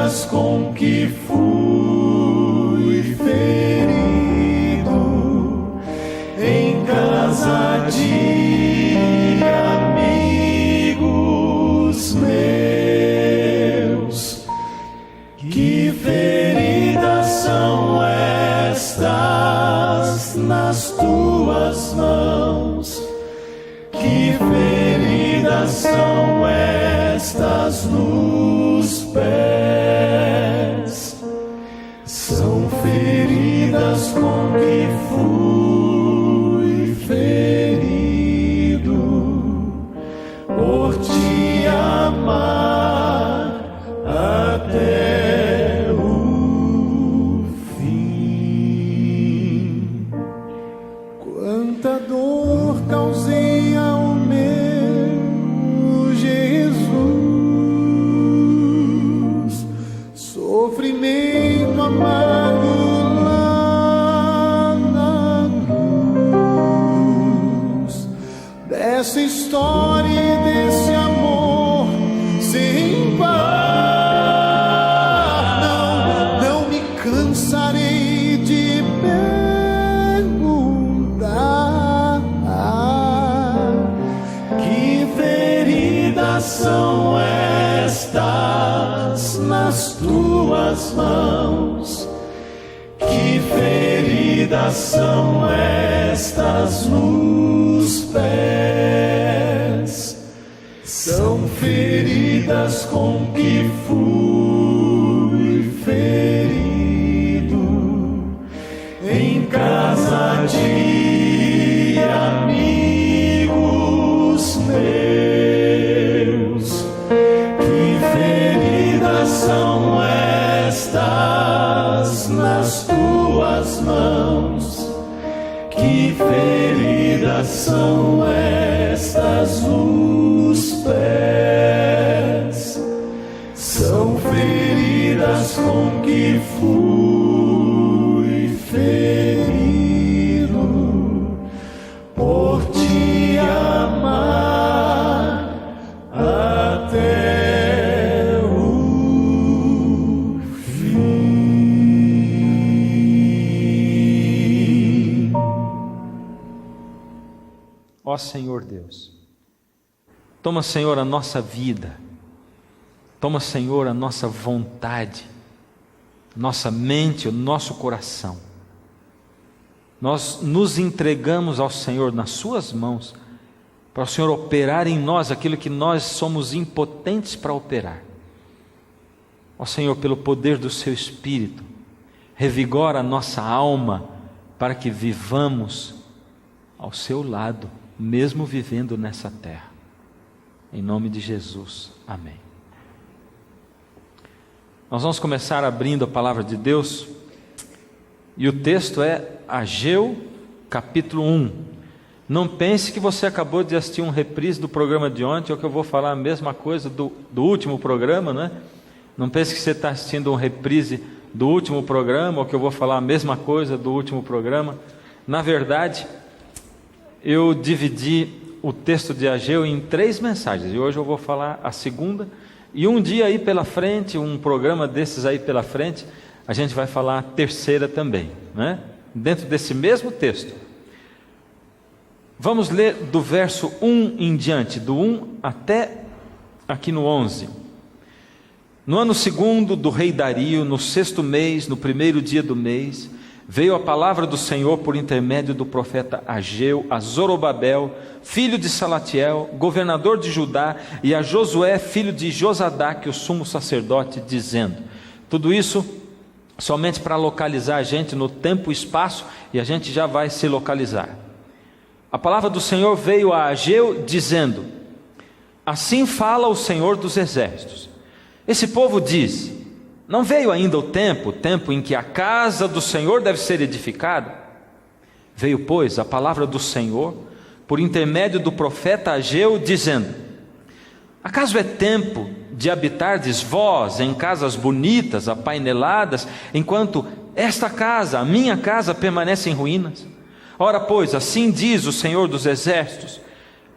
feridas com que fui ferido em casa de amigos meus. Que feridas são estas nas tuas mãos? Que feridas são estas nos pés? São feridas com que fui ferido por te amar até o fim. Quanta dor causei ao meu Jesus, sofrimento amargo lá na cruz, dessa história e desse amor sem par. Não me cansarei de perguntar: que feridas são estas nas tuas mãos? Que feridas são estas nos pés? São feridas com que fui ferido em casa de amigos meus. Que feridas são estas nas tuas mãos? Que feridas são estas nos pés? São feridas com que fui ferido por te amar até o fim. Ó Senhor Deus, toma, Senhor, a nossa vida, toma, Senhor, a nossa vontade, nossa mente, o nosso coração. Nós nos entregamos ao Senhor nas suas mãos, para o Senhor operar em nós aquilo que nós somos impotentes para operar. Ó Senhor, pelo poder do seu Espírito, revigora a nossa alma, para que vivamos ao seu lado, mesmo vivendo nessa terra. Em nome de Jesus, amém. Nós vamos começar abrindo a palavra de Deus, e o texto é Ageu, capítulo 1. Não pense que você acabou de assistir um reprise do programa de ontem, ou que eu vou falar a mesma coisa do último programa, né? Não pense que você está assistindo um reprise do último programa, ou que eu vou falar a mesma coisa do último programa. Na verdade, eu dividi o texto de Ageu em 3 mensagens, e hoje eu vou falar a segunda, e um dia aí pela frente, um programa desses aí pela frente, a gente vai falar a terceira também, né? Dentro desse mesmo texto. Vamos ler do verso 1 em diante, do 1 até aqui no 11. No ano 2º do rei Dario, no 6º mês, no 1º dia do mês, veio a palavra do Senhor por intermédio do profeta Ageu a Zorobabel, filho de Salatiel, governador de Judá, e a Josué, filho de Josadaque, o sumo sacerdote, dizendo: tudo isso somente para localizar a gente no tempo e espaço, e a gente já vai se localizar. A palavra do Senhor veio a Ageu dizendo: assim fala o Senhor dos exércitos. Esse povo diz: não veio ainda o tempo em que a casa do Senhor deve ser edificada? Veio, pois, a palavra do Senhor por intermédio do profeta Ageu, dizendo: acaso é tempo de habitardes vós em casas bonitas, apaineladas, enquanto esta casa, a minha casa, permanece em ruínas? Ora, pois, assim diz o Senhor dos exércitos: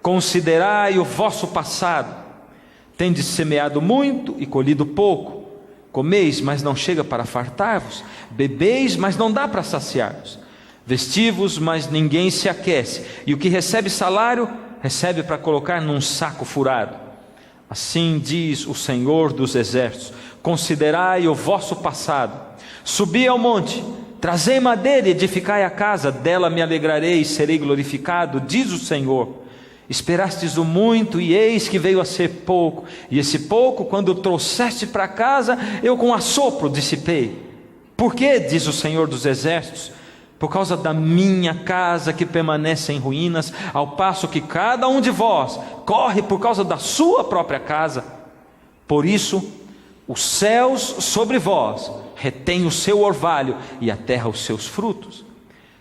considerai o vosso passado. Tendes semeado muito e colhido pouco. Comeis, mas não chega para fartar-vos. Bebeis, mas não dá para saciar-vos. Vestivos, mas ninguém se aquece. E o que recebe salário, recebe para colocar num saco furado. Assim diz o Senhor dos Exércitos: considerai o vosso passado. Subi ao monte, trazei madeira e edificai a casa, dela me alegrarei e serei glorificado, diz o Senhor. Esperastes o muito, e eis que veio a ser pouco, e esse pouco, quando o trouxeste para casa, eu com assopro dissipei. Por quê, diz o Senhor dos Exércitos? Por causa da minha casa que permanece em ruínas, ao passo que cada um de vós corre por causa da sua própria casa. Por isso, os céus sobre vós retêm o seu orvalho, e a terra os seus frutos.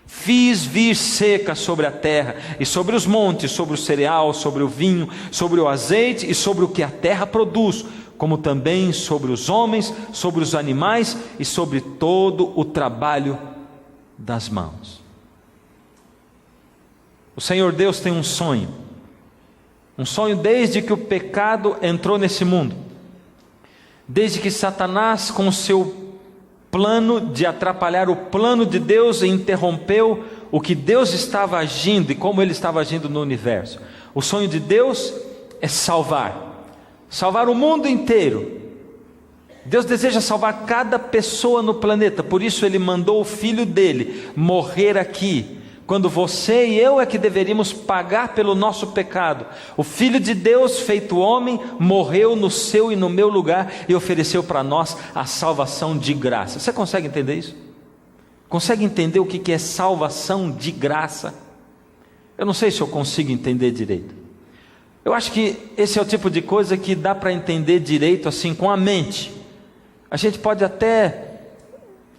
Fiz vir seca sobre a terra, e sobre os montes, sobre o cereal, sobre o vinho, sobre o azeite, e sobre o que a terra produz, como também sobre os homens, sobre os animais, e sobre todo o trabalho das mãos. O Senhor Deus tem um sonho desde que o pecado entrou nesse mundo, desde que Satanás, com o seu plano de atrapalhar o plano de Deus, interrompeu o que Deus estava agindo e como Ele estava agindo no universo. O sonho de Deus é salvar o mundo inteiro. Deus deseja salvar cada pessoa no planeta, por isso Ele mandou o Filho dele morrer aqui, quando você e eu é que deveríamos pagar pelo nosso pecado. O Filho de Deus, feito homem, morreu no seu e no meu lugar e ofereceu para nós a salvação de graça. Você consegue entender isso? Consegue entender o que é salvação de graça? Eu não sei se eu consigo entender direito. Eu acho que esse é o tipo de coisa que dá para entender direito assim com a mente. A gente pode até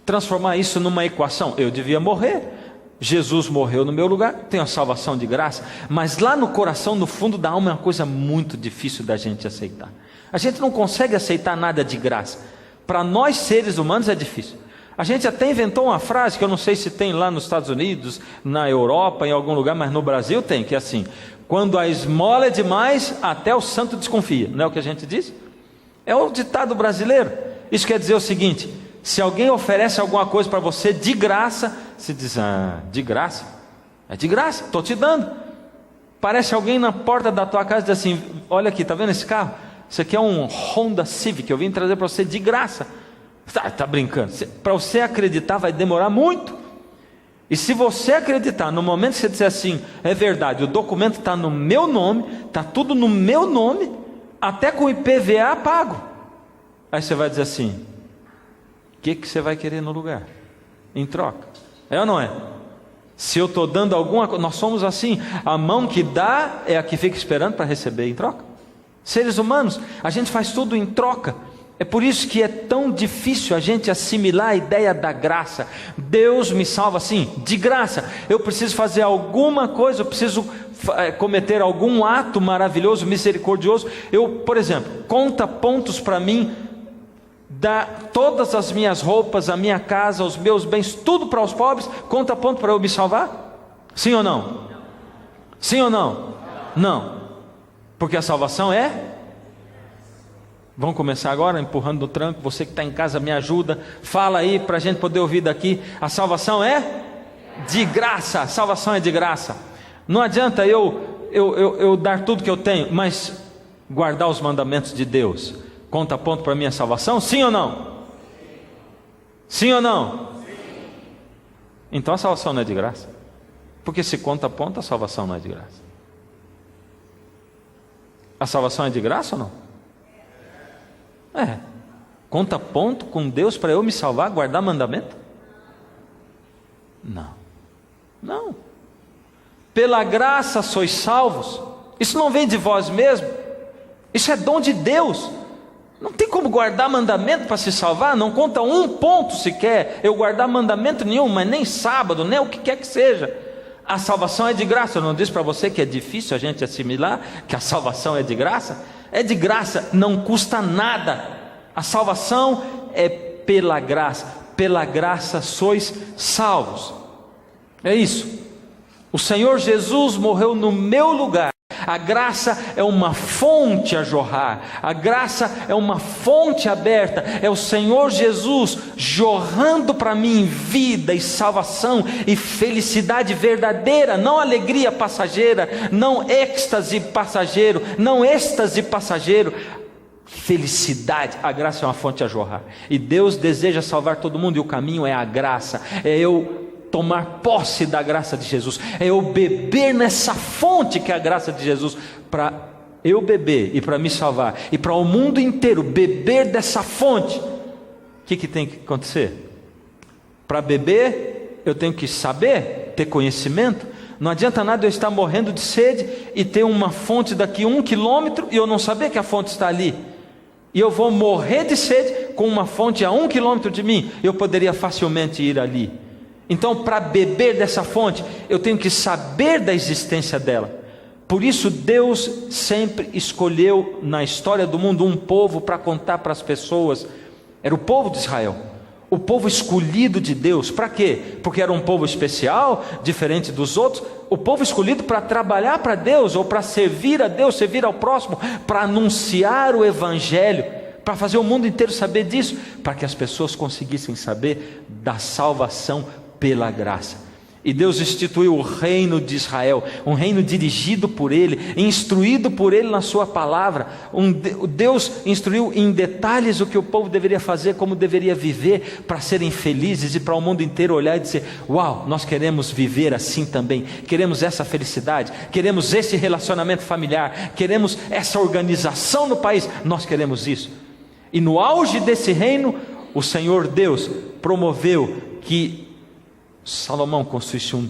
transformar isso numa equação. Eu devia morrer, Jesus morreu no meu lugar, tenho a salvação de graça. Mas lá no coração, no fundo da alma, é uma coisa muito difícil da gente aceitar. A gente não consegue aceitar nada de graça. Para nós seres humanos é difícil. A gente até inventou uma frase que eu não sei se tem lá nos Estados Unidos, na Europa, em algum lugar, mas no Brasil tem, que é assim: quando a esmola é demais, até o santo desconfia. Não é o que a gente diz? É o ditado brasileiro. Isso quer dizer o seguinte: se alguém oferece alguma coisa para você de graça, você diz: ah, de graça? É de graça, estou te dando. Parece alguém na porta da tua casa e diz assim: olha aqui, está vendo esse carro? Isso aqui é um Honda Civic, eu vim trazer para você de graça. Está brincando? Para você acreditar vai demorar muito. E se você acreditar, no momento que você disser assim: é verdade, o documento está no meu nome, está tudo no meu nome, até com o IPVA pago. Aí você vai dizer assim: o que você vai querer no lugar? Em troca? É ou não é? Se eu estou dando alguma coisa, nós somos assim, a mão que dá é a que fica esperando para receber em troca. Seres humanos, a gente faz tudo em troca. É por isso que é tão difícil a gente assimilar a ideia da graça. Deus me salva assim, de graça. Eu preciso fazer alguma coisa, eu preciso cometer algum ato maravilhoso, misericordioso. Eu, por exemplo, conta pontos para mim, dá todas as minhas roupas, a minha casa, os meus bens, tudo para os pobres, conta ponto para eu me salvar? Sim ou não? Sim ou não? Não. Porque a salvação é... Vamos começar agora, empurrando no tranco. Você que está em casa, me ajuda. Fala aí para a gente poder ouvir daqui. A salvação é de graça. A salvação é de graça. Não adianta eu dar tudo que eu tenho, mas guardar os mandamentos de Deus conta ponto para a minha salvação? Sim ou não? Sim ou não? Então a salvação não é de graça. Porque se conta ponto, a salvação não é de graça. A salvação é de graça ou não? Conta ponto com Deus para eu me salvar, guardar mandamento? Não. Pela graça sois salvos. Isso não vem de vós mesmos. Isso é dom de Deus. Não tem como guardar mandamento para se salvar. Não conta um ponto sequer eu guardar mandamento nenhum, mas nem sábado, nem o que quer que seja. A salvação é de graça. Eu não disse para você que é difícil a gente assimilar que a salvação é de graça? É de graça, não custa nada. A salvação é pela graça sois salvos. É isso. O Senhor Jesus morreu no meu lugar. A graça é uma fonte a jorrar, a graça é uma fonte aberta, é o Senhor Jesus jorrando para mim vida e salvação e felicidade verdadeira, não alegria passageira, não êxtase passageiro, não êxtase passageiro, felicidade. A graça é uma fonte a jorrar, e Deus deseja salvar todo mundo, e o caminho é a graça, é eu tomar posse da graça de Jesus, é eu beber nessa fonte que é a graça de Jesus, para eu beber e para me salvar, e para o mundo inteiro beber dessa fonte. O que tem que acontecer? Para beber eu tenho que saber, ter conhecimento. Não adianta nada eu estar morrendo de sede e ter uma fonte daqui 1 quilômetro e eu não saber que a fonte está ali, e eu vou morrer de sede com uma fonte a 1 quilômetro de mim. Eu poderia facilmente ir ali. Então, para beber dessa fonte, eu tenho que saber da existência dela. Por isso Deus sempre escolheu na história do mundo um povo para contar para as pessoas. Era o povo de Israel, o povo escolhido de Deus. Para quê? Porque era um povo especial, diferente dos outros. O povo escolhido para trabalhar para Deus, ou para servir a Deus, servir ao próximo, para anunciar o Evangelho, para fazer o mundo inteiro saber disso, para que as pessoas conseguissem saber da salvação pela graça. E Deus instituiu o reino de Israel, um reino dirigido por Ele, instruído por Ele na sua palavra. Deus instruiu em detalhes o que o povo deveria fazer, como deveria viver para serem felizes, e para o mundo inteiro olhar e dizer: uau, nós queremos viver assim também, queremos essa felicidade, queremos esse relacionamento familiar, queremos essa organização no país, nós queremos isso. E no auge desse reino, o Senhor Deus promoveu que Salomão construísse um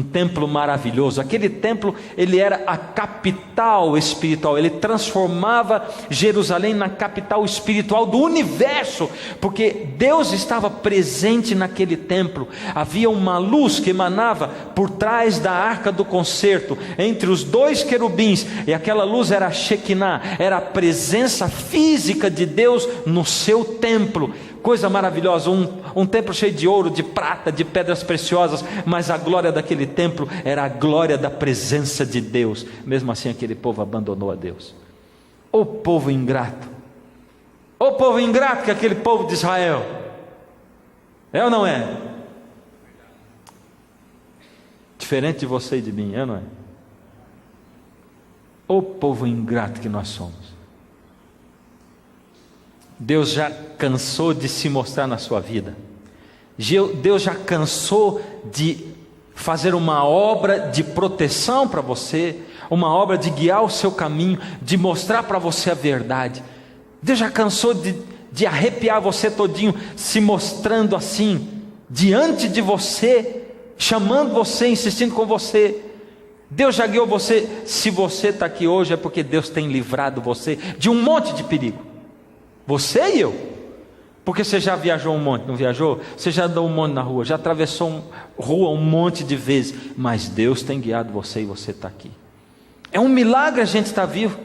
templo maravilhoso. Aquele templo, ele era a capital espiritual, ele transformava Jerusalém na capital espiritual do universo, porque Deus estava presente naquele templo. Havia uma luz que emanava por trás da arca do concerto, entre os 2 querubins, e aquela luz era a Shekinah, era a presença física de Deus no seu templo. Coisa maravilhosa, um templo cheio de ouro, de prata, de pedras preciosas, mas a glória daquele templo era a glória da presença de Deus. Mesmo assim aquele povo abandonou a Deus. O povo ingrato, o povo ingrato que é aquele povo de Israel. É ou não é? Diferente de você e de mim, é ou não é? O povo ingrato que nós somos. Deus já cansou de se mostrar na sua vida. Deus já cansou de fazer uma obra de proteção para você, uma obra de guiar o seu caminho, de mostrar para você a verdade. Deus já cansou de arrepiar você todinho, se mostrando assim, diante de você, chamando você, insistindo com você. Deus já guiou você. Se você está aqui hoje é porque Deus tem livrado você de um monte de perigo. Você e eu, porque você já viajou um monte, não viajou? Você já andou um monte na rua, já atravessou rua um monte de vezes, mas Deus tem guiado você e você está aqui. É um milagre a gente estar vivo,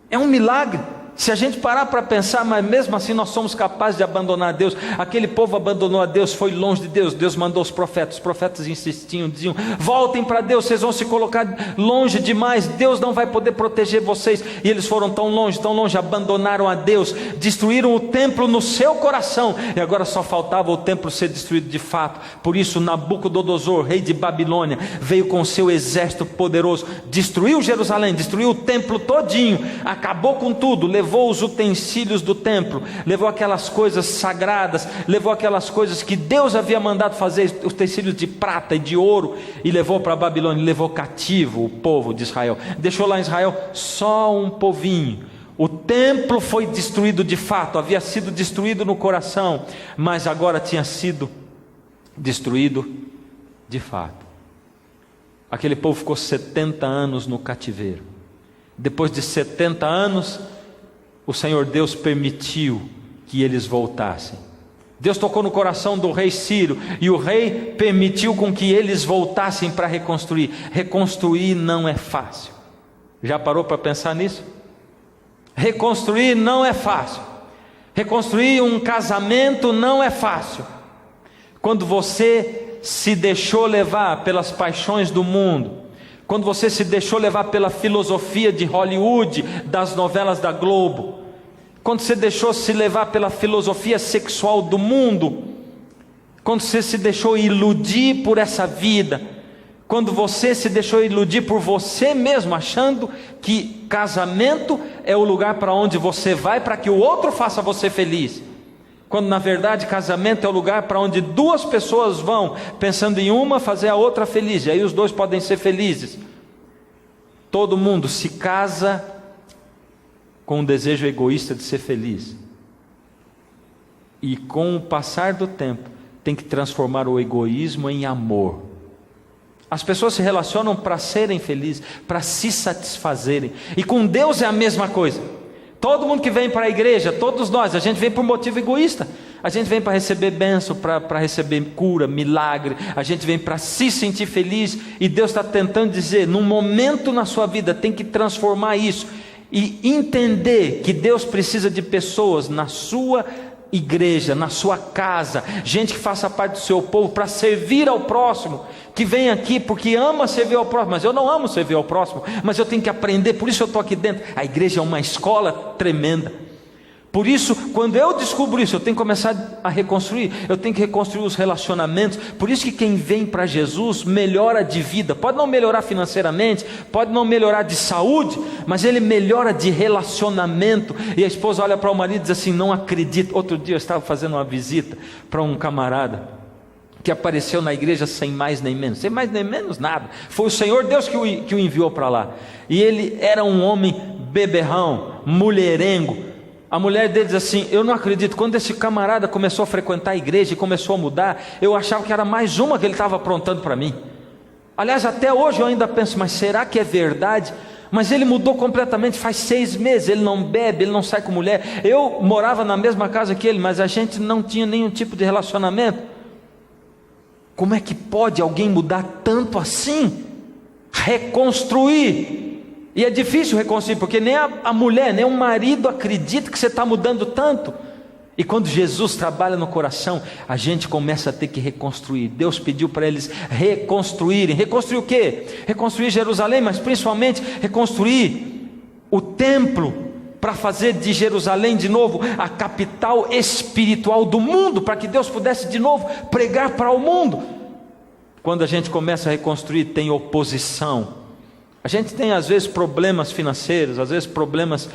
é um milagre. Se a gente parar para pensar, mas mesmo assim nós somos capazes de abandonar Deus. Aquele povo abandonou a Deus, foi longe de Deus. Deus mandou os profetas insistiam, diziam: voltem para Deus, vocês vão se colocar longe demais, Deus não vai poder proteger vocês. E eles foram tão longe, abandonaram a Deus, destruíram o templo no seu coração, e agora só faltava o templo ser destruído de fato. Por isso Nabucodonosor, rei de Babilônia, veio com o seu exército poderoso, destruiu Jerusalém, destruiu o templo todinho, acabou com tudo, levou os utensílios do templo, levou aquelas coisas sagradas, levou aquelas coisas que Deus havia mandado fazer, utensílios de prata e de ouro, e levou para a Babilônia, levou cativo o povo de Israel, deixou lá em Israel só um povinho. O templo foi destruído de fato, havia sido destruído no coração, mas agora tinha sido destruído de fato. Aquele povo ficou 70 anos no cativeiro. Depois de 70 anos, o Senhor Deus permitiu que eles voltassem. Deus tocou no coração do rei Ciro, e o rei permitiu com que eles voltassem para reconstruir. Reconstruir não é fácil. Já parou para pensar nisso? Reconstruir não é fácil. Reconstruir um casamento não é fácil. Quando você se deixou levar pelas paixões do mundo, quando você se deixou levar pela filosofia de Hollywood, das novelas da Globo, quando você deixou se levar pela filosofia sexual do mundo, quando você se deixou iludir por essa vida, quando você se deixou iludir por você mesmo, achando que casamento é o lugar para onde você vai para que o outro faça você feliz, quando na verdade casamento é o lugar para onde duas pessoas vão, pensando em uma fazer a outra feliz, e aí os dois podem ser felizes. Todo mundo se casa com um desejo egoísta de ser feliz, e com o passar do tempo tem que transformar o egoísmo em amor. As pessoas se relacionam para serem felizes, para se satisfazerem, e com Deus é a mesma coisa. Todo mundo que vem para a igreja, todos nós, a gente vem por motivo egoísta. A gente vem para receber bênção, para receber cura, milagre. A gente vem para se sentir feliz. E Deus está tentando dizer, num momento na sua vida, tem que transformar isso. E entender que Deus precisa de pessoas na sua igreja, na sua casa. Gente que faça parte do seu povo para servir ao próximo. Que vem aqui porque ama servir ao próximo, mas eu não amo servir ao próximo, mas eu tenho que aprender, por isso eu estou aqui dentro. A igreja é uma escola tremenda. Por isso, quando eu descubro isso, eu tenho que começar a reconstruir, eu tenho que reconstruir os relacionamentos. Por isso que quem vem para Jesus melhora de vida. Pode não melhorar financeiramente, pode não melhorar de saúde, mas ele melhora de relacionamento. E a esposa olha para o marido e diz assim, não acredito. Outro dia eu estava fazendo uma visita para um camarada que apareceu na igreja sem mais nem menos, sem mais nem menos nada, foi o Senhor Deus que o enviou para lá, e ele era um homem beberrão, mulherengo. A mulher dele diz assim, eu não acredito, quando esse camarada começou a frequentar a igreja e começou a mudar, eu achava que era mais uma que ele estava aprontando para mim. Aliás, até hoje eu ainda penso, mas será que é verdade? Mas ele mudou completamente, faz 6 meses, ele não bebe, ele não sai com mulher. Eu morava na mesma casa que ele, mas a gente não tinha nenhum tipo de relacionamento. Como é que pode alguém mudar tanto assim? Reconstruir. E é difícil reconstruir, porque nem a mulher, nem o marido acredita que você está mudando tanto. E quando Jesus trabalha no coração, a gente começa a ter que reconstruir. Deus pediu para eles reconstruírem. Reconstruir o quê? Reconstruir Jerusalém, mas principalmente reconstruir o templo, para fazer de Jerusalém de novo a capital espiritual do mundo, para que Deus pudesse de novo pregar para o mundo. Quando a gente começa a reconstruir, tem oposição. A gente tem às vezes problemas financeiros, às vezes problemas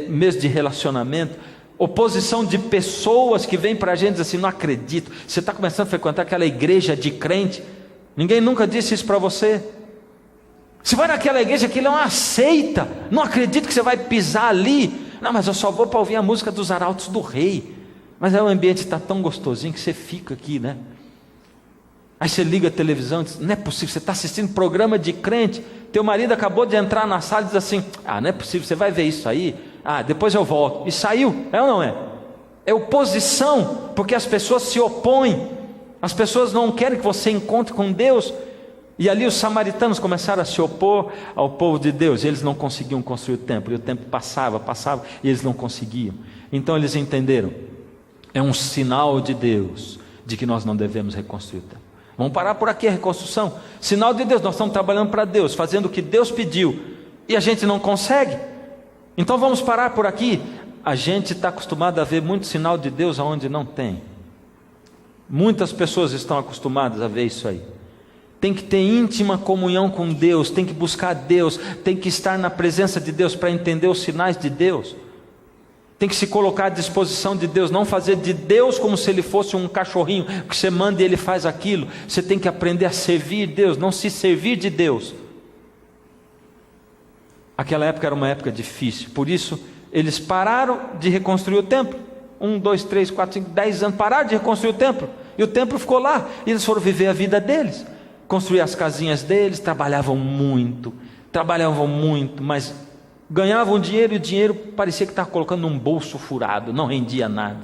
mesmo de relacionamento, oposição de pessoas que vêm para a gente e dizem assim, não acredito, você está começando a frequentar aquela igreja de crente, ninguém nunca disse isso para você. Você vai naquela igreja, aquilo é uma seita, não acredito que você vai pisar ali. Não, mas eu só vou para ouvir a música dos arautos do rei. Mas aí o ambiente está tão gostosinho que você fica aqui, né? Aí você liga a televisão e diz, não é possível, você está assistindo programa de crente, teu marido acabou de entrar na sala e diz assim, não é possível, você vai ver isso aí, depois eu volto. E saiu, é ou não é? É oposição, porque as pessoas se opõem, as pessoas não querem que você encontre com Deus. E ali os samaritanos começaram a se opor ao povo de Deus, e eles não conseguiam construir o templo, e o tempo passava, e eles não conseguiam. Então eles entenderam, é um sinal de Deus, de que nós não devemos reconstruir o templo. Vamos parar por aqui a reconstrução, sinal de Deus, nós estamos trabalhando para Deus, fazendo o que Deus pediu, e a gente não consegue, então vamos parar por aqui. A gente está acostumado a ver muito sinal de Deus aonde não tem, muitas pessoas estão acostumadas a ver isso aí. Tem que ter íntima comunhão com Deus, tem que buscar Deus, tem que estar na presença de Deus para entender os sinais de Deus, tem que se colocar à disposição de Deus, não fazer de Deus como se ele fosse um cachorrinho, que você manda e ele faz aquilo. Você tem que aprender a servir Deus, não se servir de Deus. Aquela época era uma época difícil, por isso eles pararam de reconstruir o templo, 1, 2, 3, 4, 5, 10 anos, pararam de reconstruir o templo, e o templo ficou lá, e eles foram viver a vida deles, construir as casinhas deles, trabalhavam muito, mas ganhavam dinheiro, e o dinheiro parecia que estava colocando num bolso furado, não rendia nada.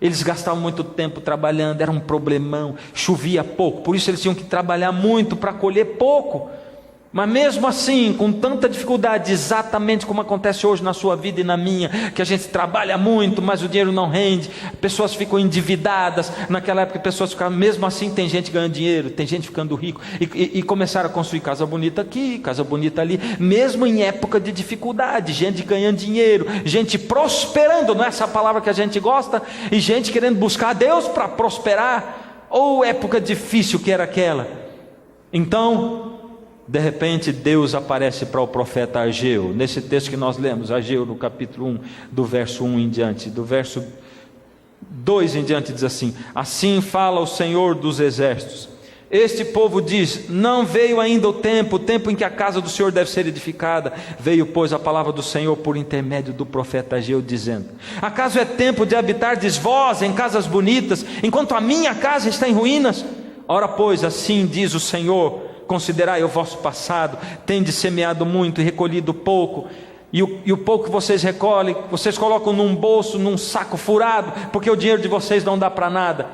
Eles gastavam muito tempo trabalhando, era um problemão, chovia pouco, por isso eles tinham que trabalhar muito para colher pouco. Mas mesmo assim, com tanta dificuldade, exatamente como acontece hoje na sua vida e na minha, que a gente trabalha muito, mas o dinheiro não rende, pessoas ficam endividadas. Naquela época pessoas ficavam, mesmo assim tem gente ganhando dinheiro, tem gente ficando rico, e começaram a construir casa bonita aqui, casa bonita ali, mesmo em época de dificuldade, gente ganhando dinheiro, gente prosperando, não é essa palavra que a gente gosta, e gente querendo buscar a Deus para prosperar. Ou época difícil que era aquela. Então, de repente Deus aparece para o profeta Ageu, nesse texto que nós lemos, Ageu no capítulo 1, do verso 1 em diante, do verso 2 em diante diz assim: assim fala o Senhor dos exércitos, este povo diz, não veio ainda o tempo em que a casa do Senhor deve ser edificada. Veio, pois, a palavra do Senhor por intermédio do profeta Ageu, dizendo: acaso é tempo de habitardes vós em casas bonitas, enquanto a minha casa está em ruínas? Ora, pois, assim diz o Senhor: considerai o vosso passado, tendes semeado muito e recolhido pouco, e o pouco que vocês recolhem, vocês colocam num bolso, num saco furado, porque o dinheiro de vocês não dá para nada.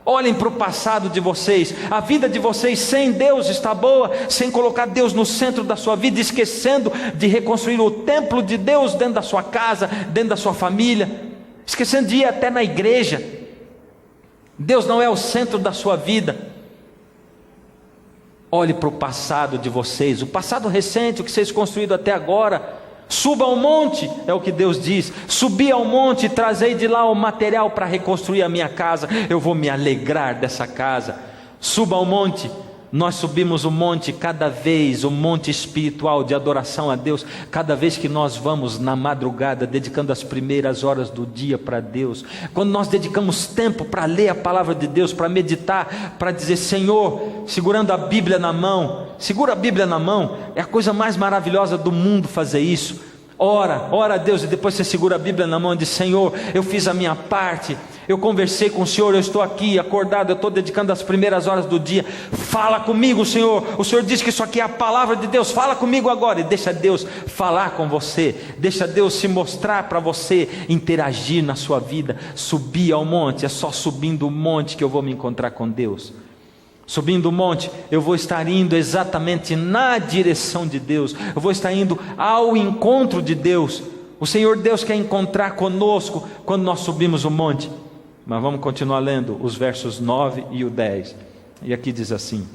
Olhem para o passado de vocês, a vida de vocês sem Deus está boa, sem colocar Deus no centro da sua vida, esquecendo de reconstruir o templo de Deus dentro da sua casa, dentro da sua família, esquecendo de ir até na igreja. Deus não é o centro da sua vida. Olhe para o passado de vocês, o passado recente, o que vocês construíram até agora. Suba ao monte, é o que Deus diz: subi ao monte e trazei de lá o material para reconstruir a minha casa, eu vou me alegrar dessa casa. Suba ao monte. Nós subimos o monte cada vez, o monte espiritual de adoração a Deus, cada vez que nós vamos na madrugada, dedicando as primeiras horas do dia para Deus, quando nós dedicamos tempo para ler a palavra de Deus, para meditar, para dizer: Senhor, segurando a Bíblia na mão, segura a Bíblia na mão, é a coisa mais maravilhosa do mundo fazer isso. Ora a Deus, e depois você segura a Bíblia na mão e diz: Senhor, eu fiz a minha parte, eu conversei com o Senhor, eu estou aqui acordado, eu estou dedicando as primeiras horas do dia, fala comigo, Senhor. O Senhor diz que isso aqui é a palavra de Deus, fala comigo agora. E deixa Deus falar com você, deixa Deus se mostrar para você, interagir na sua vida. Subir ao monte, é só subindo o monte que eu vou me encontrar com Deus. Subindo o monte, eu vou estar indo exatamente na direção de Deus, eu vou estar indo ao encontro de Deus. O Senhor Deus quer encontrar conosco quando nós subimos o monte. Mas vamos continuar lendo os versos 9 e o 10, e aqui diz assim: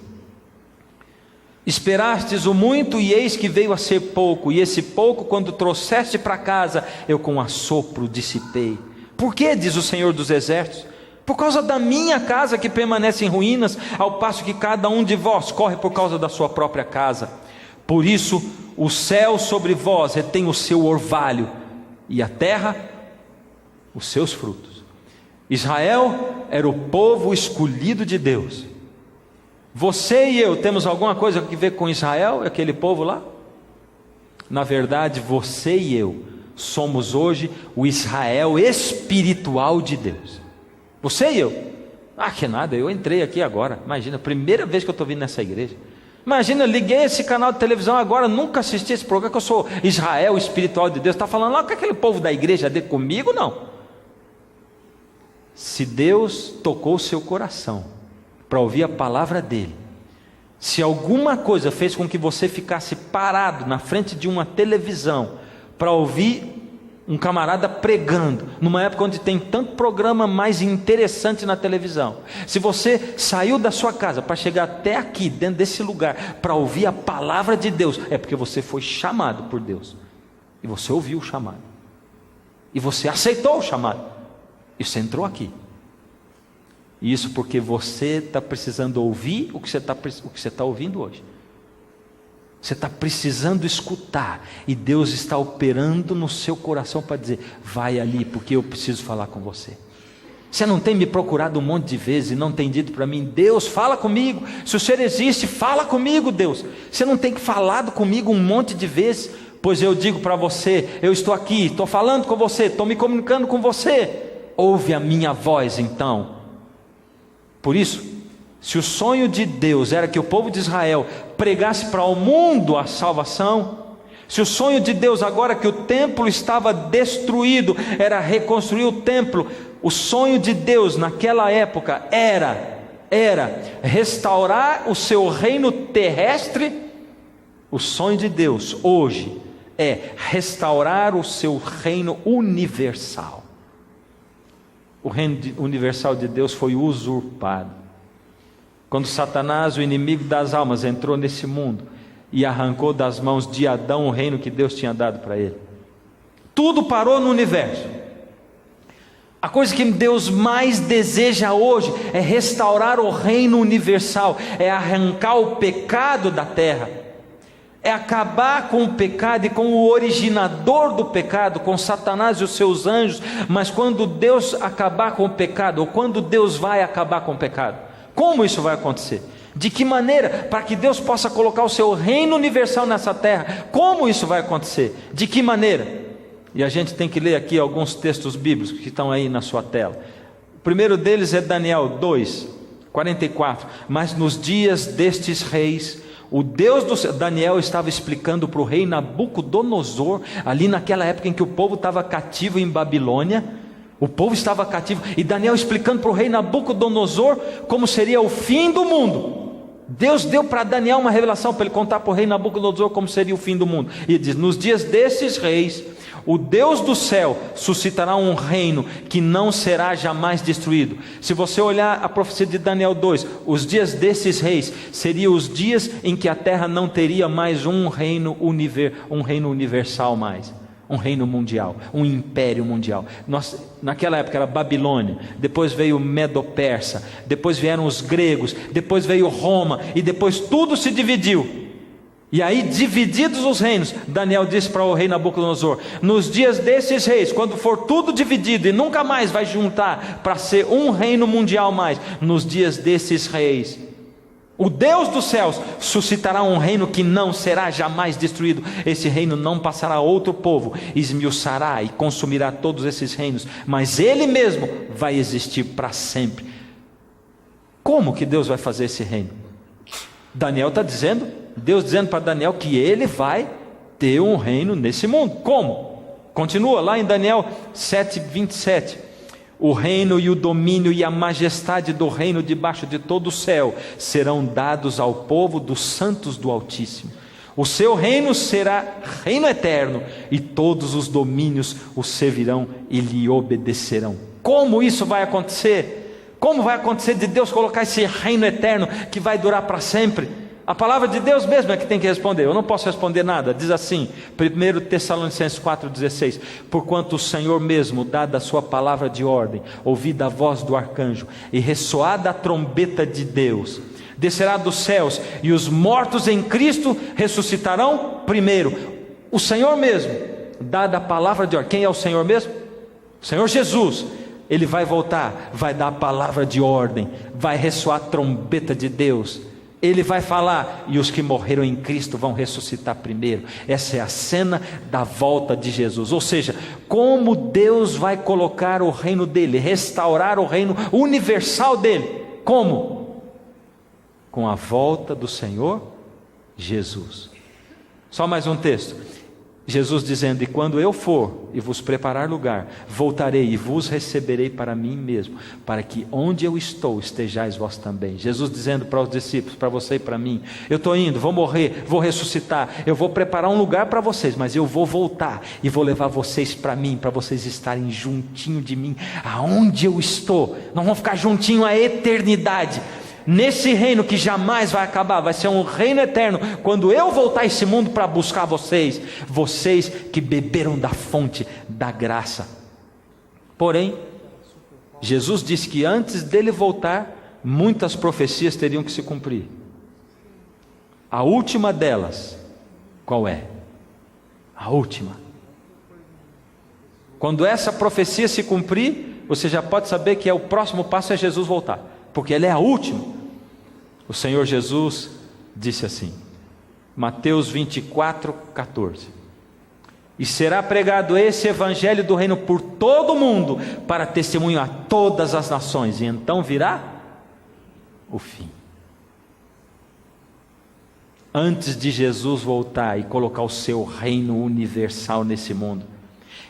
esperastes o muito, e eis que veio a ser pouco, e esse pouco, quando trouxeste para casa, eu com assopro dissipei. Por que, diz o Senhor dos exércitos? Por causa da minha casa que permanece em ruínas, ao passo que cada um de vós corre por causa da sua própria casa. Por isso o céu sobre vós retém o seu orvalho, e a terra os seus frutos. Israel era o povo escolhido de Deus. Você e eu temos alguma coisa a ver com Israel, aquele povo lá? Na verdade, você e eu somos hoje o Israel espiritual de Deus. Você e eu. Que nada, eu entrei aqui agora. Imagina, primeira vez que eu estou vindo nessa igreja. Imagina, liguei esse canal de televisão agora, nunca assisti esse programa, que eu sou Israel espiritual de Deus. Está falando lá com aquele povo da igreja dele comigo? Não. Se Deus tocou o seu coração para ouvir a palavra dele, se alguma coisa fez com que você ficasse parado na frente de uma televisão para ouvir um camarada pregando, numa época onde tem tanto programa mais interessante na televisão, se você saiu da sua casa para chegar até aqui, dentro desse lugar, para ouvir a palavra de Deus, é porque você foi chamado por Deus, e você ouviu o chamado, e você aceitou o chamado, e você entrou aqui. E isso porque você está precisando ouvir o que você está ouvindo hoje. Você está precisando escutar, e Deus está operando no seu coração para dizer: vai ali, porque eu preciso falar com você. Você não tem me procurado um monte de vezes e não tem dito para mim: Deus, fala comigo. Se o Senhor existe, fala comigo, Deus. Você não tem falado comigo um monte de vezes? Pois eu digo para você: eu estou aqui, estou falando com você, estou me comunicando com você. Ouve a minha voz então. Por isso, se o sonho de Deus era que o povo de Israel pregasse para o mundo a salvação, se o sonho de Deus agora que o templo estava destruído era reconstruir o templo, o sonho de Deus naquela época era restaurar o seu reino terrestre O sonho de Deus hoje é restaurar o seu reino universal. O reino universal de Deus foi usurpado. Quando Satanás, o inimigo das almas, entrou nesse mundo e arrancou das mãos de Adão o reino que Deus tinha dado para ele. Tudo parou no universo. A coisa que Deus mais deseja hoje é restaurar o reino universal, é arrancar o pecado da terra, é acabar com o pecado e com o originador do pecado, com Satanás e os seus anjos. Mas quando Deus acabar com o pecado, ou quando Deus vai acabar com o pecado, como isso vai acontecer? De que maneira? Para que Deus possa colocar o seu reino universal nessa terra, como isso vai acontecer? De que maneira? E a gente tem que ler aqui alguns textos bíblicos que estão aí na sua tela. O primeiro deles é Daniel 2, 44. Mas nos dias destes reis, o Deus do céu... Daniel estava explicando para o rei Nabucodonosor, ali naquela época em que o povo estava cativo em Babilônia. O povo estava cativo, e Daniel explicando para o rei Nabucodonosor como seria o fim do mundo. Deus deu para Daniel uma revelação para ele contar para o rei Nabucodonosor como seria o fim do mundo. E diz: nos dias desses reis, o Deus do céu suscitará um reino que não será jamais destruído. Se você olhar a profecia de Daniel 2, os dias desses reis seriam os dias em que a terra não teria mais um reino universal mais. Um reino mundial, um império mundial. Naquela época era Babilônia, depois veio Medo-Persa, depois vieram os gregos, depois veio Roma, e depois tudo se dividiu. E aí, divididos os reinos, Daniel disse para o rei Nabucodonosor: nos dias desses reis, quando for tudo dividido e nunca mais vai juntar para ser um reino mundial mais, nos dias desses reis, o Deus dos céus suscitará um reino que não será jamais destruído. Esse reino não passará a outro povo, esmiuçará e consumirá todos esses reinos, mas ele mesmo vai existir para sempre. Como que Deus vai fazer esse reino? Daniel está dizendo, Deus dizendo para Daniel que ele vai ter um reino nesse mundo. Como? Continua lá em Daniel 7, 27. O reino e o domínio e a majestade do reino debaixo de todo o céu serão dados ao povo dos santos do Altíssimo. O seu reino será reino eterno, e todos os domínios o servirão e lhe obedecerão. Como isso vai acontecer? Como vai acontecer de Deus colocar esse reino eterno que vai durar para sempre? A palavra de Deus mesmo é que tem que responder. Eu não posso responder nada. Diz assim, 1 Tessalonicenses 4,16: porquanto o Senhor mesmo, dada a sua palavra de ordem, ouvida a voz do arcanjo e ressoada a trombeta de Deus, descerá dos céus, e os mortos em Cristo ressuscitarão primeiro. O Senhor mesmo, dada a palavra de ordem. Quem é o Senhor mesmo? O Senhor Jesus. Ele vai voltar, vai dar a palavra de ordem, vai ressoar a trombeta de Deus. Ele vai falar, e os que morreram em Cristo vão ressuscitar primeiro. Essa é a cena da volta de Jesus. Ou seja, como Deus vai colocar o reino dele, restaurar o reino universal dele. Como? Com a volta do Senhor Jesus. Só mais um texto. Jesus dizendo: e quando eu for e vos preparar lugar, voltarei e vos receberei para mim mesmo, para que onde eu estou estejais vós também. Jesus dizendo para os discípulos, para você e para mim: eu estou indo, vou morrer, vou ressuscitar, eu vou preparar um lugar para vocês, mas eu vou voltar e vou levar vocês para mim, para vocês estarem juntinho de mim, aonde eu estou. Não vão ficar juntinho a eternidade. Nesse reino que jamais vai acabar, vai ser um reino eterno, quando eu voltar a esse mundo para buscar vocês, vocês que beberam da fonte da graça. Porém, Jesus disse que antes dele voltar, muitas profecias teriam que se cumprir. A última delas, qual é? A última. Quando essa profecia se cumprir, você já pode saber que o próximo passo é Jesus voltar, porque ela é a última. O Senhor Jesus disse assim, Mateus 24, 14: e será pregado esse evangelho do reino por todo o mundo, para testemunho a todas as nações, e então virá o fim. Antes de Jesus voltar e colocar o seu reino universal nesse mundo,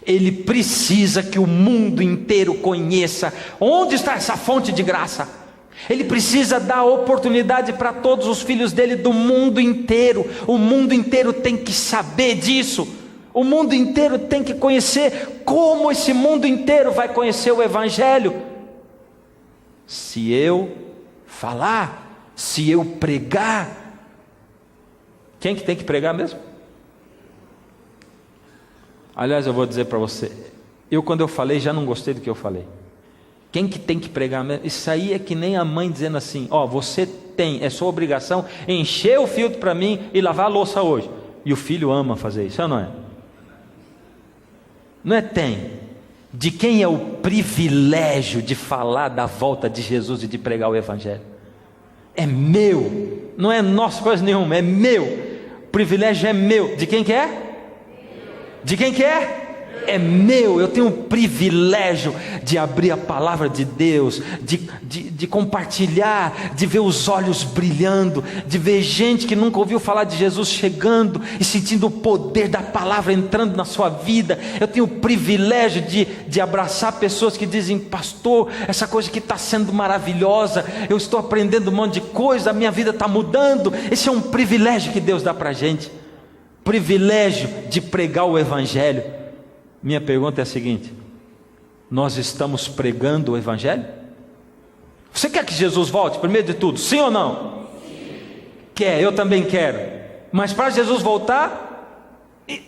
Ele precisa que o mundo inteiro conheça onde está essa fonte de graça. Ele precisa dar oportunidade para todos os filhos dele do mundo inteiro. O mundo inteiro tem que saber disso. O mundo inteiro tem que conhecer. Como esse mundo inteiro vai conhecer o Evangelho? Se eu falar, se eu pregar. Quem que tem que pregar mesmo? Aliás, eu vou dizer para você, quando eu falei já não gostei do que eu falei. Quem que tem que pregar mesmo? Isso aí é que nem a mãe dizendo assim: ó, você tem, é sua obrigação encher o filtro para mim e lavar a louça hoje. E o filho ama fazer isso, ou não é? Não é tem. De quem é o privilégio de falar da volta de Jesus e de pregar o Evangelho? É meu, não é nossa coisa nenhuma, é meu. O privilégio é meu. De quem que é? De quem que é? É meu. Eu tenho o privilégio de abrir a palavra de Deus, de compartilhar, de ver os olhos brilhando, de ver gente que nunca ouviu falar de Jesus chegando e sentindo o poder da palavra entrando na sua vida. Eu tenho o privilégio de abraçar pessoas que dizem: pastor, essa coisa aqui está sendo maravilhosa, eu estou aprendendo um monte de coisa, a minha vida está mudando. Esse é um privilégio que Deus dá para a gente, privilégio de pregar o Evangelho. Minha pergunta é a seguinte: nós estamos pregando o Evangelho? Você quer que Jesus volte, primeiro de tudo, sim ou não? Sim. Quer, eu também quero. Mas para Jesus voltar,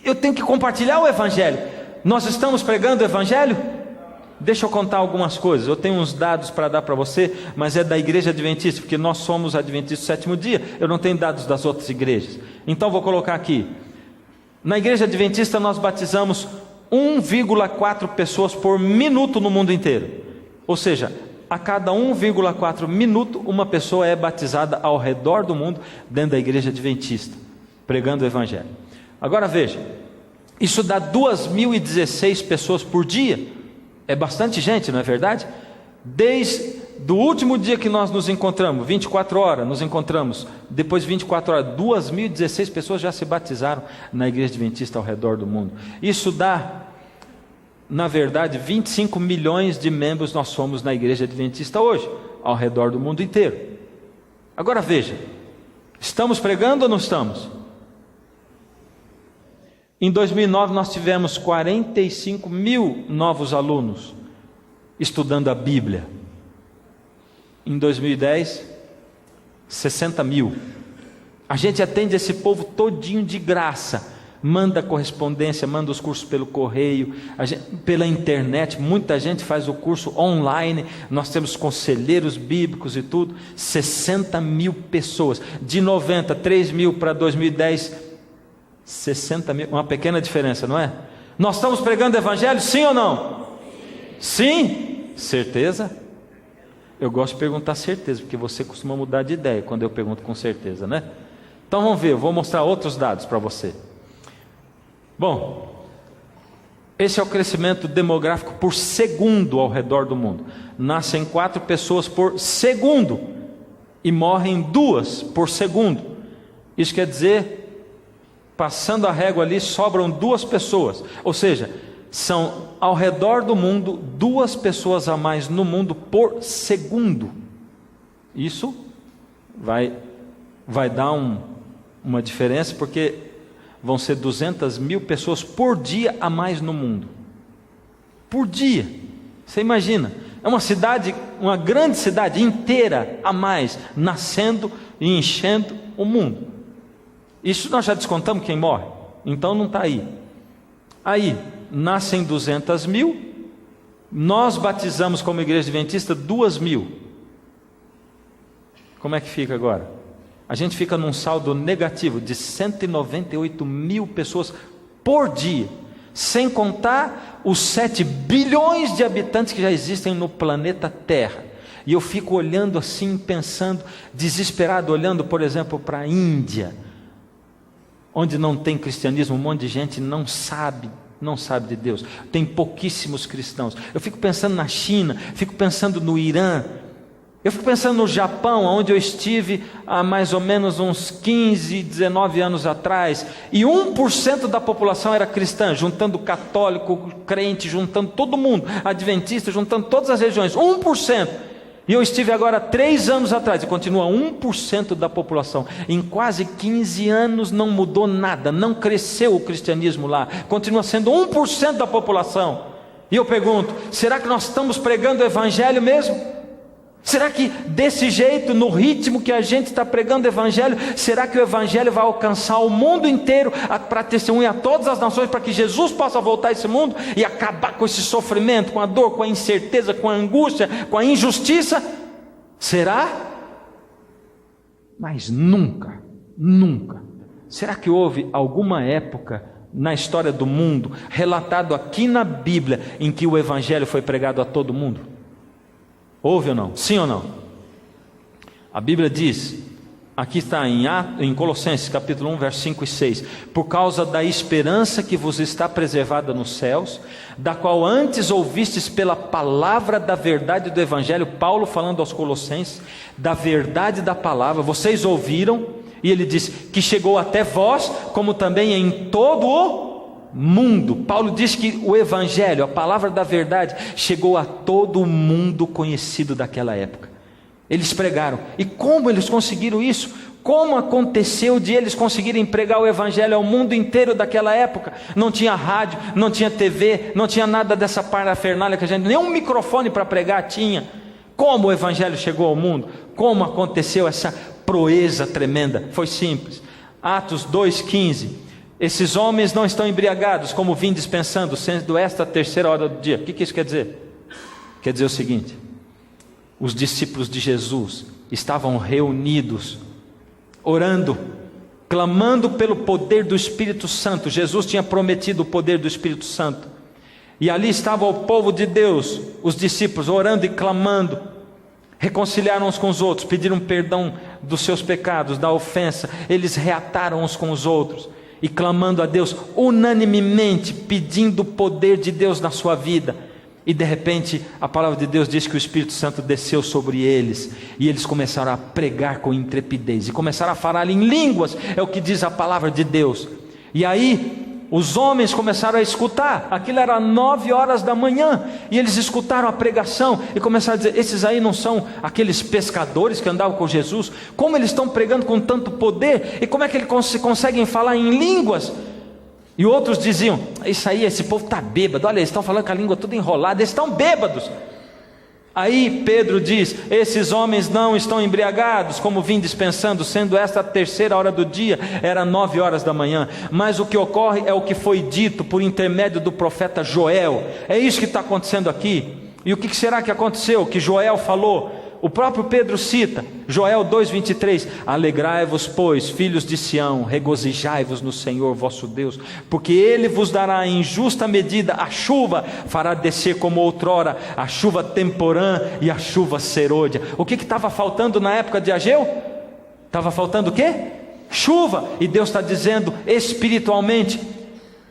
eu tenho que compartilhar o Evangelho. Nós estamos pregando o Evangelho? Deixa eu contar algumas coisas. Eu tenho uns dados para dar para você, mas é da igreja adventista, porque nós somos adventistas do sétimo dia. Eu não tenho dados das outras igrejas. Então vou colocar aqui. Na igreja adventista nós batizamos 1,4 pessoas por minuto no mundo inteiro. Ou seja, a cada 1,4 minuto uma pessoa é batizada ao redor do mundo, dentro da igreja adventista, pregando o Evangelho. Agora veja, isso dá 2.016 pessoas por dia. É bastante gente, não é verdade? Desde o último dia que nós nos encontramos, 24 horas nos encontramos, depois de 24 horas, 2.016 pessoas já se batizaram na igreja adventista ao redor do mundo. Isso dá, na verdade, 25 milhões de membros nós somos na igreja adventista hoje, ao redor do mundo inteiro. Agora veja, estamos pregando ou não estamos? Em 2009 nós tivemos 45 mil novos alunos estudando a Bíblia. Em 2010, 60 mil. A gente atende esse povo todinho de graça. Manda correspondência, manda os cursos pelo correio, pela internet. Muita gente faz o curso online. Nós temos conselheiros bíblicos e tudo. 60 mil pessoas. De 90, 3 mil para 2010, 60 mil. Uma pequena diferença, não é? Nós estamos pregando o Evangelho, sim ou não? Sim? Certeza? Eu gosto de perguntar certeza, porque você costuma mudar de ideia quando eu pergunto com certeza, né? Então vamos ver, eu vou mostrar outros dados para você. Bom, esse é o crescimento demográfico por segundo ao redor do mundo. Nascem 4 pessoas por segundo e morrem 2 por segundo. Isso quer dizer, passando a régua ali, sobram 2 pessoas. Ou seja, são ao redor do mundo 2 pessoas a mais no mundo por segundo. Isso vai dar uma diferença, porque vão ser 200 mil pessoas por dia a mais no mundo. Por dia. Você imagina, é uma cidade, uma grande cidade inteira a mais, nascendo e enchendo o mundo. Isso nós já descontamos quem morre, então não está aí. Aí nascem 200 mil, nós batizamos como igreja adventista 2.000. Como é que fica agora? A gente fica num saldo negativo de 198 mil pessoas por dia, sem contar os 7 bilhões de habitantes que já existem no planeta Terra. E eu fico olhando assim, pensando, desesperado, olhando, por exemplo, para a Índia, onde não tem cristianismo, um monte de gente não sabe de Deus, tem pouquíssimos cristãos. Eu fico pensando na China, fico pensando no Irã, eu fico pensando no Japão, onde eu estive há mais ou menos uns 15, 19 anos atrás, e 1% da população era cristã, juntando católico, crente, juntando todo mundo, adventista, juntando todas as regiões, 1%. E eu estive agora 3 anos atrás, e continua 1% da população. Em quase 15 anos não mudou nada, não cresceu o cristianismo lá, continua sendo 1% da população. E eu pergunto, será que nós estamos pregando o evangelho mesmo? Será que desse jeito, no ritmo que a gente está pregando o evangelho, será que o evangelho vai alcançar o mundo inteiro para testemunhar a todas as nações, para que Jesus possa voltar a esse mundo e acabar com esse sofrimento, com a dor, com a incerteza, com a angústia, com a injustiça? Será? Mas nunca, nunca. Será que houve alguma época na história do mundo, relatado aqui na Bíblia, em que o evangelho foi pregado a todo mundo? Houve ou não? Sim ou não? A Bíblia diz, aqui está em Colossenses capítulo 1, versos 5 e 6, por causa da esperança que vos está preservada nos céus, da qual antes ouvistes pela palavra da verdade do evangelho. Paulo falando aos Colossenses, da verdade da palavra, vocês ouviram, e ele diz, que chegou até vós, como também em todo o mundo. Paulo diz que o evangelho, a palavra da verdade, chegou a todo o mundo conhecido daquela época. Eles pregaram. E como eles conseguiram isso? Como aconteceu de eles conseguirem pregar o evangelho ao mundo inteiro daquela época? Não tinha rádio, não tinha TV, não tinha nada dessa parafernália que a gente, nem um microfone para pregar tinha. Como o evangelho chegou ao mundo? Como aconteceu essa proeza tremenda? Foi simples. Atos 2,15. Esses homens não estão embriagados, como vim dispensando, sendo esta a 3ª hora do dia. O que isso quer dizer? Quer dizer o seguinte: os discípulos de Jesus estavam reunidos, orando, clamando pelo poder do Espírito Santo. Jesus tinha prometido o poder do Espírito Santo, e ali estava o povo de Deus, os discípulos orando e clamando. Reconciliaram uns com os outros, pediram perdão dos seus pecados, da ofensa. Eles reataram uns com os outros e clamando a Deus unanimemente, pedindo o poder de Deus na sua vida. E de repente a palavra de Deus diz que o Espírito Santo desceu sobre eles, e eles começaram a pregar com intrepidez, e começaram a falar em línguas, é o que diz a palavra de Deus. E aí os homens começaram a escutar. Aquilo era 9 horas da manhã, e eles escutaram a pregação e começaram a dizer: esses aí não são aqueles pescadores que andavam com Jesus? Como eles estão pregando com tanto poder? E como é que eles conseguem falar em línguas? E outros diziam: isso aí, esse povo está bêbado, olha, eles estão falando com a língua toda enrolada, eles estão bêbados. Aí Pedro diz: esses homens não estão embriagados, como vim dispensando, sendo esta a 3ª hora do dia. Era 9 horas da manhã. Mas o que ocorre é o que foi dito por intermédio do profeta Joel. É isso que está acontecendo aqui. E o que será que aconteceu? Que Joel falou. O próprio Pedro cita Joel 2,23: alegrai-vos, pois, filhos de Sião, regozijai-vos no Senhor vosso Deus, porque Ele vos dará em justa medida a chuva, fará descer como outrora a chuva temporã e a chuva serôdia. O que estava faltando na época de Ageu? Estava faltando o quê? Chuva. E Deus está dizendo espiritualmente: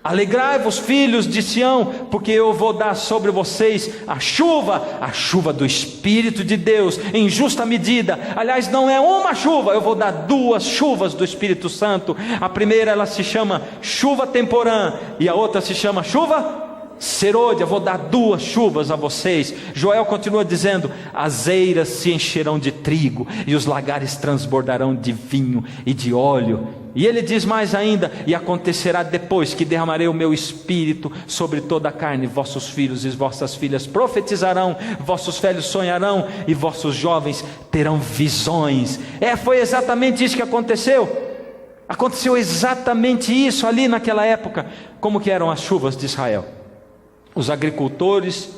alegrai-vos, filhos de Sião, porque eu vou dar sobre vocês a chuva do Espírito de Deus, em justa medida. Aliás, não é uma chuva, eu vou dar 2 chuvas do Espírito Santo. A primeira, ela se chama chuva temporã, e a outra se chama chuva serôdia. Vou dar 2 chuvas a vocês. Joel continua dizendo: as eiras se encherão de trigo, e os lagares transbordarão de vinho e de óleo. E ele diz mais ainda: e acontecerá depois que derramarei o meu espírito sobre toda a carne, vossos filhos e vossas filhas profetizarão, vossos velhos sonharão, e vossos jovens terão visões. Foi exatamente isso que aconteceu. Aconteceu exatamente isso ali naquela época. Como que eram as chuvas de Israel? Os agricultores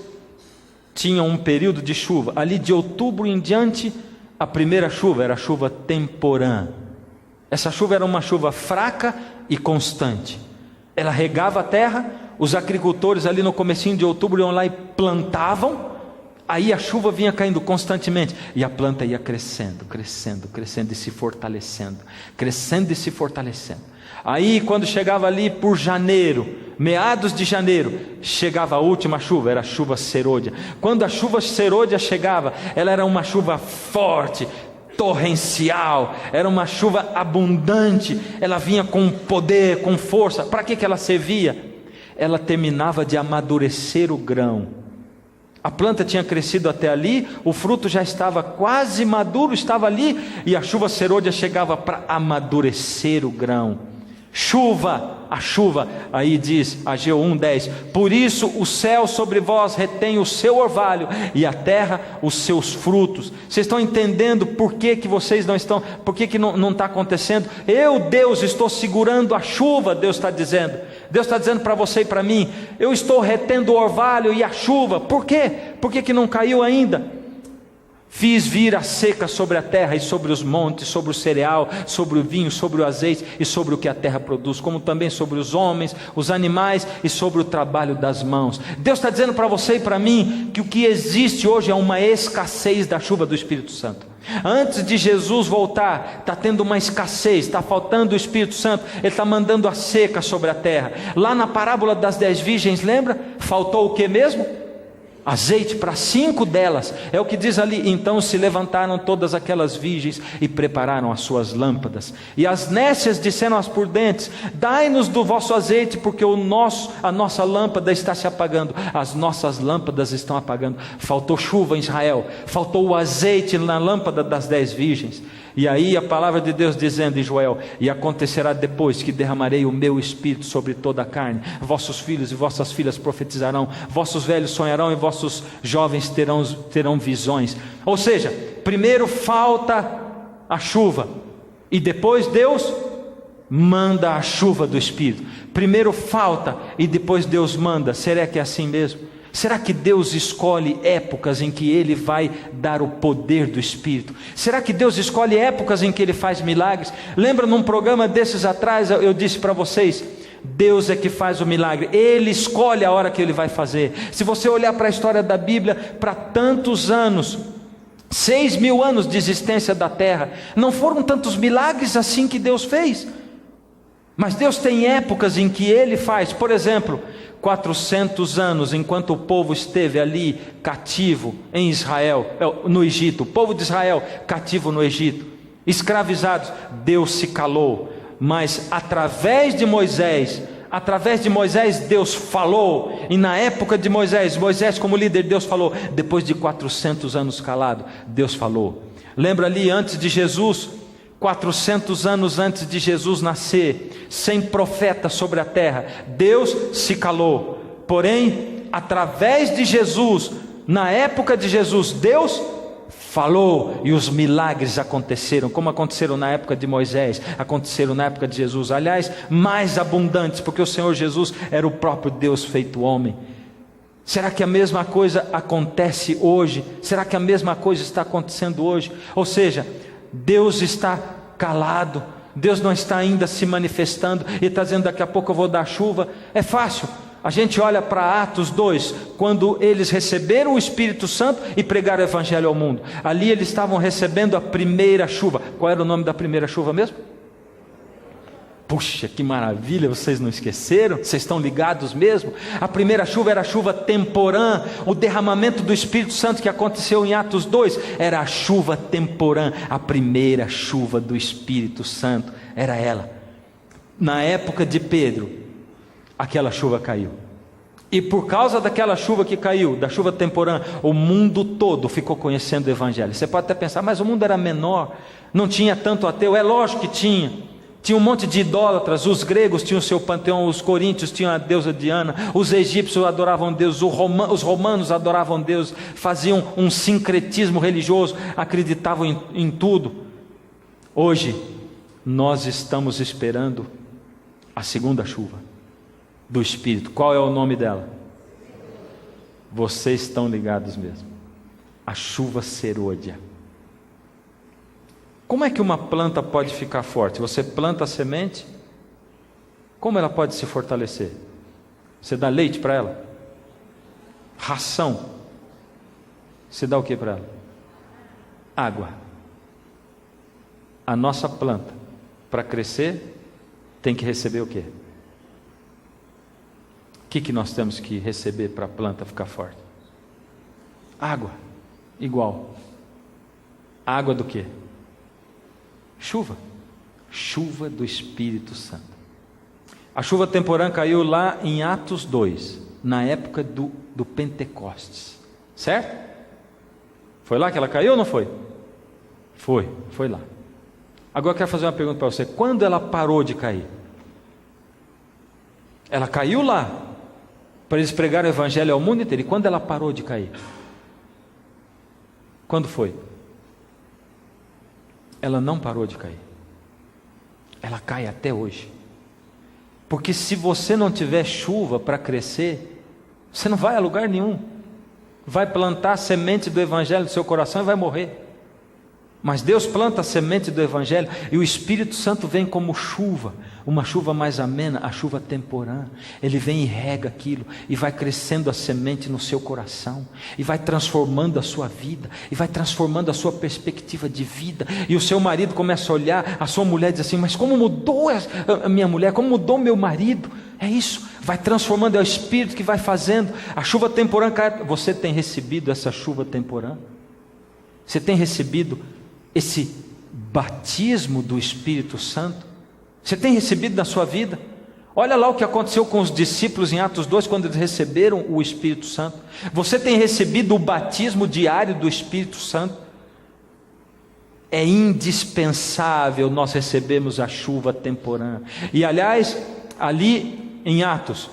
tinham um período de chuva. Ali de outubro em diante, a primeira chuva era a chuva temporã. Essa chuva era uma chuva fraca e constante. Ela regava a terra. Os agricultores ali no comecinho de outubro iam lá e plantavam. Aí a chuva vinha caindo constantemente, e a planta ia crescendo, crescendo, crescendo e se fortalecendo, crescendo e se fortalecendo. Aí quando chegava ali por janeiro, meados de janeiro, chegava a última chuva, era a chuva serôdia. Quando a chuva serôdia chegava, ela era uma chuva forte, torrencial, era uma chuva abundante. Ela vinha com poder, com força. Para que ela servia? Ela terminava de amadurecer o grão. A planta tinha crescido até ali, o fruto já estava quase maduro, estava ali, e a chuva serôdia chegava para amadurecer o grão. Chuva, a chuva, aí diz Ageu 1:10, por isso o céu sobre vós retém o seu orvalho, e a terra os seus frutos. Vocês estão entendendo por que vocês não estão, por que não está acontecendo? Eu, Deus, estou segurando a chuva, Deus está dizendo. Deus está dizendo para você e para mim, eu estou retendo o orvalho e a chuva. Por quê? Por que não caiu ainda? Fiz vir a seca sobre a terra e sobre os montes, sobre o cereal, sobre o vinho, sobre o azeite e sobre o que a terra produz, como também sobre os homens, os animais e sobre o trabalho das mãos. Deus está dizendo para você e para mim que o que existe hoje é uma escassez da chuva do Espírito Santo. Antes de Jesus voltar, está tendo uma escassez, está faltando o Espírito Santo, Ele está mandando a seca sobre a terra. Lá na parábola das 10 virgens, lembra? Faltou o que mesmo? Azeite para 5 delas, é o que diz ali. Então se levantaram todas aquelas virgens e prepararam as suas lâmpadas. E as nécias disseram às prudentes: dai-nos do vosso azeite, porque a nossa lâmpada está se apagando. As nossas lâmpadas estão apagando. Faltou chuva em Israel, faltou o azeite na lâmpada das 10 virgens. E aí a palavra de Deus dizendo em Joel: e acontecerá depois que derramarei o meu espírito sobre toda a carne, vossos filhos e vossas filhas profetizarão, vossos velhos sonharão e vossos jovens terão visões. Ou seja, primeiro falta a chuva, e depois Deus manda a chuva do Espírito. Primeiro falta e depois Deus manda. Será que é assim mesmo? Será que Deus escolhe épocas em que Ele vai dar o poder do Espírito? Será que Deus escolhe épocas em que Ele faz milagres? Lembra num programa desses atrás, eu disse para vocês, Deus é que faz o milagre, Ele escolhe a hora que Ele vai fazer. Se você olhar para a história da Bíblia, para tantos anos, 6.000 anos de existência da terra, não foram tantos milagres assim que Deus fez. Mas Deus tem épocas em que Ele faz. Por exemplo, 400 anos, enquanto o povo esteve ali cativo em Israel, no Egito, o povo de Israel cativo no Egito, escravizados, Deus se calou. Mas através de Moisés Deus falou. E na época de Moisés como líder, Deus falou. Depois de 400 anos calado, Deus falou. Lembra ali antes de Jesus, 400 anos antes de Jesus nascer, sem profeta sobre a terra, Deus se calou. Porém, através de Jesus, na época de Jesus, Deus falou, e os milagres aconteceram, como aconteceram na época de Moisés, aconteceram na época de Jesus. Aliás, mais abundantes, porque o Senhor Jesus era o próprio Deus feito homem. Será que a mesma coisa acontece hoje? Será que a mesma coisa está acontecendo hoje? Ou seja, Deus está calado, Deus não está ainda se manifestando, e está dizendo: daqui a pouco eu vou dar chuva. É fácil, a gente olha para Atos 2, quando eles receberam o Espírito Santo e pregaram o Evangelho ao mundo. Ali eles estavam recebendo a primeira chuva. Qual era o nome da primeira chuva mesmo? Puxa, que maravilha, vocês não esqueceram? Vocês estão ligados mesmo? A primeira chuva era a chuva temporã. O derramamento do Espírito Santo que aconteceu em Atos 2 era a chuva temporã. A primeira chuva do Espírito Santo era ela. Na época de Pedro, aquela chuva caiu. E por causa daquela chuva que caiu, da chuva temporã, o mundo todo ficou conhecendo o Evangelho. Você pode até pensar: mas o mundo era menor, não tinha tanto ateu. É lógico que tinha. Tinha um monte de idólatras. Os gregos tinham o seu panteão, os coríntios tinham a deusa Diana, os egípcios adoravam Deus, os romanos adoravam Deus, faziam um sincretismo religioso, acreditavam em tudo. Hoje, nós estamos esperando a segunda chuva do Espírito. Qual é o nome dela? Vocês estão ligados mesmo. A chuva serôdia. Como é que uma planta pode ficar forte? Você planta a semente, como ela pode se fortalecer? Você dá leite para ela? Ração. Você dá o que para ela? Água. A nossa planta, para crescer, tem que receber o quê? O que nós temos que receber para a planta ficar forte? Água. Igual. Água do quê? Chuva. Chuva do Espírito Santo. A chuva temporã caiu lá em Atos 2, na época do Pentecostes. Certo? Foi lá que ela caiu ou não foi? Foi lá. Agora eu quero fazer uma pergunta para você: quando ela parou de cair? Ela caiu lá para eles pregarem o evangelho ao mundo inteiro. E quando ela parou de cair? Quando foi? Ela não parou de cair. Ela cai até hoje. Porque se você não tiver chuva para crescer, você não vai a lugar nenhum. Vai plantar a semente do evangelho no seu coração e vai morrer. Mas Deus planta a semente do evangelho e o Espírito Santo vem como chuva, uma chuva mais amena, a chuva temporã. Ele vem e rega aquilo e vai crescendo a semente no seu coração e vai transformando a sua vida e vai transformando a sua perspectiva de vida. E o seu marido começa a olhar, a sua mulher diz assim: mas como mudou a minha mulher, como mudou meu marido? É isso, vai transformando, é o Espírito que vai fazendo. A chuva temporã cai. Você tem recebido essa chuva temporã? Você tem recebido esse batismo do Espírito Santo? Você tem recebido na sua vida? Olha lá o que aconteceu com os discípulos em Atos 2, quando eles receberam o Espírito Santo. Você tem recebido o batismo diário do Espírito Santo? É indispensável nós recebermos a chuva temporã. E aliás, ali em Atos,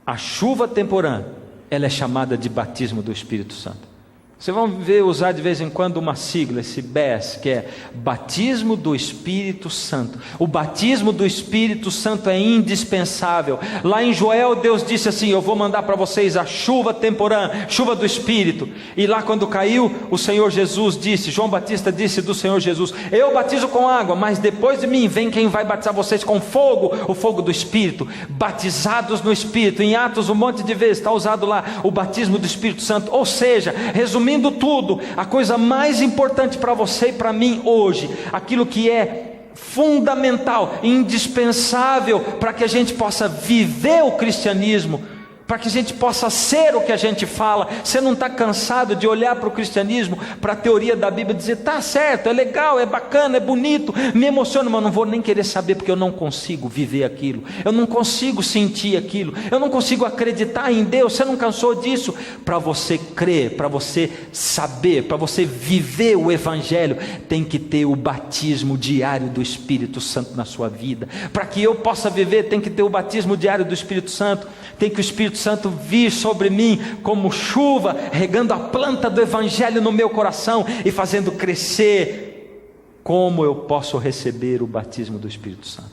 a chuva temporã, ela é chamada de batismo do Espírito Santo. Vocês vão ver usar de vez em quando uma sigla, esse BES, que é Batismo do Espírito Santo. O batismo do Espírito Santo é indispensável. Lá em Joel, Deus disse assim: eu vou mandar para vocês a chuva temporã, chuva do Espírito. E lá quando caiu, o Senhor Jesus disse, João Batista disse do Senhor Jesus: eu batizo com água, mas depois de mim vem quem vai batizar vocês com fogo, o fogo do Espírito. Batizados no Espírito. Em Atos, um monte de vezes está usado lá o batismo do Espírito Santo. Ou seja, resumindo tudo, a coisa mais importante para você e para mim hoje, aquilo que é fundamental, indispensável para que a gente possa viver o cristianismo, para que a gente possa ser o que a gente fala. Você não está cansado de olhar para o cristianismo, para a teoria da Bíblia e dizer: está certo, é legal, é bacana, é bonito, me emociona, mas não vou nem querer saber, porque eu não consigo viver aquilo, eu não consigo sentir aquilo, eu não consigo acreditar em Deus. Você não cansou disso? Para você crer, para você saber, para você viver o evangelho, tem que ter o batismo diário do Espírito Santo na sua vida. Para que eu possa viver, tem que ter o batismo diário do Espírito Santo. Tem que o Espírito Santo vir sobre mim como chuva, regando a planta do evangelho no meu coração e fazendo crescer. Como eu posso receber o batismo do Espírito Santo?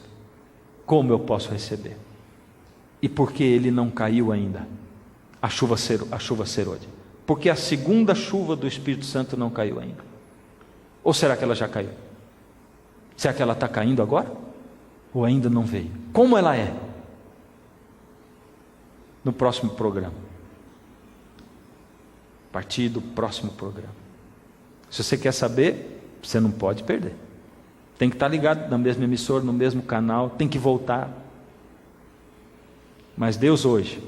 Como eu posso receber? E por que ele não caiu ainda? A chuva serode. Porque a segunda chuva do Espírito Santo não caiu ainda. Ou será que ela já caiu? Será que ela está caindo agora? Ou ainda não veio? Como ela é? No próximo programa. A partir do próximo programa. Se você quer saber, você não pode perder. Tem que estar ligado na mesma emissora, no mesmo canal, tem que voltar. Mas Deus hoje,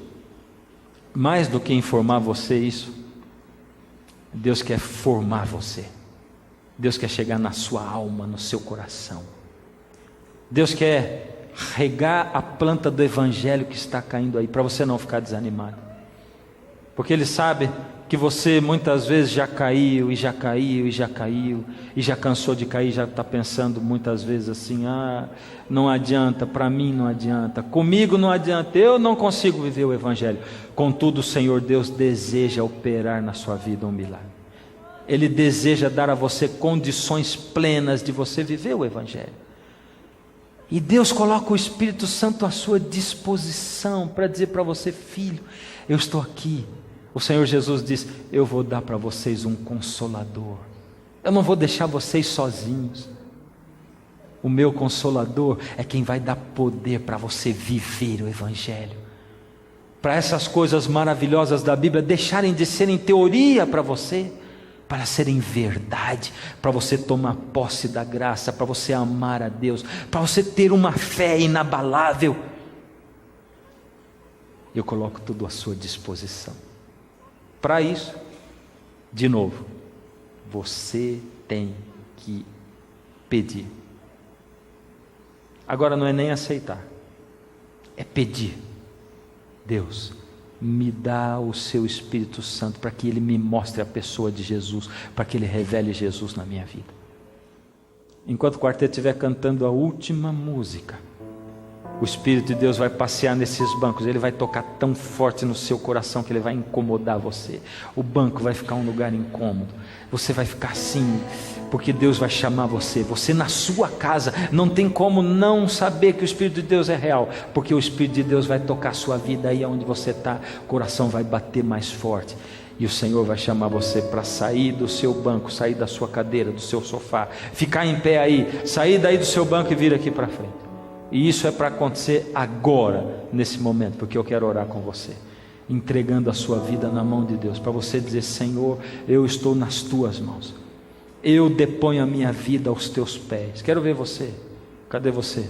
mais do que informar você isso, Deus quer formar você. Deus quer chegar na sua alma, no seu coração. Deus quer regar a planta do evangelho que está caindo aí, para você não ficar desanimado, porque Ele sabe que você muitas vezes já caiu, e já caiu, e já caiu, e já cansou de cair, já está pensando muitas vezes assim: não adianta, para mim não adianta, comigo não adianta, eu não consigo viver o evangelho. Contudo, o Senhor Deus deseja operar na sua vida um milagre. Ele deseja dar a você condições plenas de você viver o evangelho. E Deus coloca o Espírito Santo à sua disposição para dizer para você: filho, eu estou aqui. O Senhor Jesus diz: eu vou dar para vocês um consolador. Eu não vou deixar vocês sozinhos. O meu consolador é quem vai dar poder para você viver o evangelho. Para essas coisas maravilhosas da Bíblia deixarem de serem teoria para você, para serem verdade, para você tomar posse da graça, para você amar a Deus, para você ter uma fé inabalável. Eu coloco tudo à sua disposição. Para isso, de novo, você tem que pedir. Agora não é nem aceitar, é pedir. Deus, me dá o seu Espírito Santo para que ele me mostre a pessoa de Jesus, para que ele revele Jesus na minha vida. Enquanto o quarteto estiver cantando a última música, o Espírito de Deus vai passear nesses bancos, ele vai tocar tão forte no seu coração que ele vai incomodar você. O banco vai ficar um lugar incômodo, você vai ficar assim, porque Deus vai chamar você. Você na sua casa não tem como não saber que o Espírito de Deus é real, porque o Espírito de Deus vai tocar a sua vida aí onde você está, o coração vai bater mais forte. E o Senhor vai chamar você para sair do seu banco, sair da sua cadeira, do seu sofá, ficar em pé aí, sair daí do seu banco e vir aqui para frente. E isso é para acontecer agora, nesse momento, porque eu quero orar com você, entregando a sua vida na mão de Deus, para você dizer: Senhor, eu estou nas tuas mãos, eu deponho a minha vida aos teus pés. Quero ver você. Cadê você?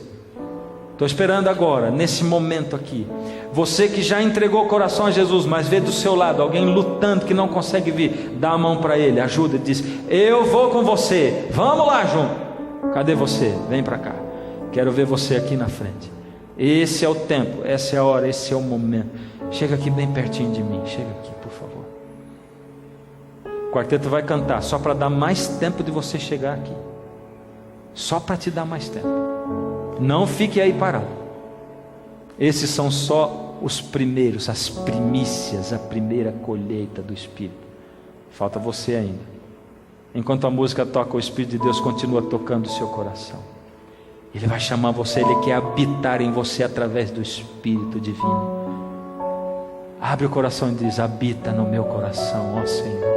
Estou esperando agora, nesse momento aqui. Você que já entregou o coração a Jesus, mas vê do seu lado alguém lutando que não consegue vir, dá a mão para ele, ajuda e diz: eu vou com você, vamos lá junto. Cadê você? Vem para cá. Quero ver você aqui na frente. Esse é o tempo, essa é a hora, esse é o momento. Chega aqui bem pertinho de mim, chega aqui, por favor. O quarteto vai cantar só para dar mais tempo de você chegar aqui, só para te dar mais tempo. Não fique aí parado. Esses são só os primeiros, as primícias, a primeira colheita do Espírito. Falta você ainda. Enquanto a música toca, o Espírito de Deus continua tocando o seu coração. Ele vai chamar você, ele quer habitar em você através do Espírito Divino. Abre o coração e diz: habita no meu coração, ó Senhor.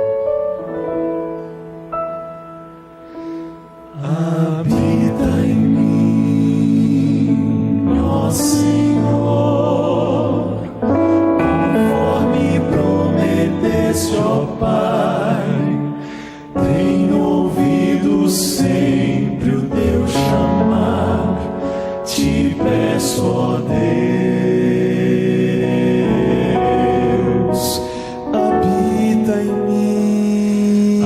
Habita em mim, ó Senhor, conforme prometeste, ó Pai. Tenho ouvido sempre o teu chamar, te peço, ó Deus, habita em mim,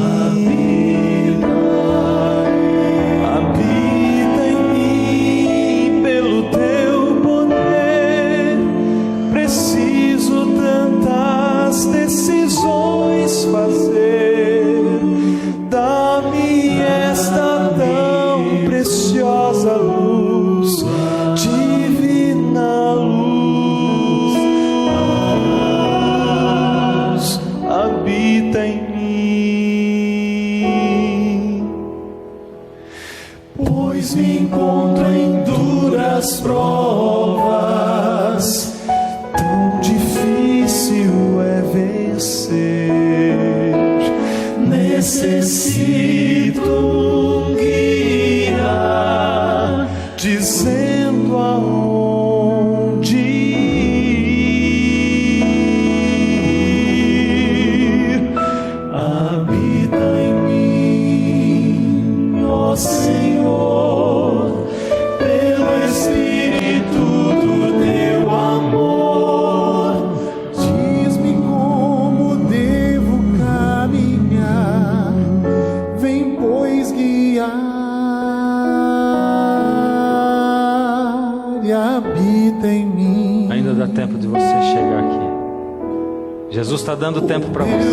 habita em mim, pelo teu poder. Preciso tantas decisões fazer, dá-me esta tão preciosa luz, divina luz, habita em mim. Pois me encontro em duras provas, tão difícil é vencer. Necessito um guia, dizendo aonde ir. Habita em mim, ó Senhor, pelo Espírito do teu amor. Diz-me como devo caminhar, vem pois guiar, e habita em mim. Ainda dá tempo de você chegar aqui. Jesus está dando tempo para você.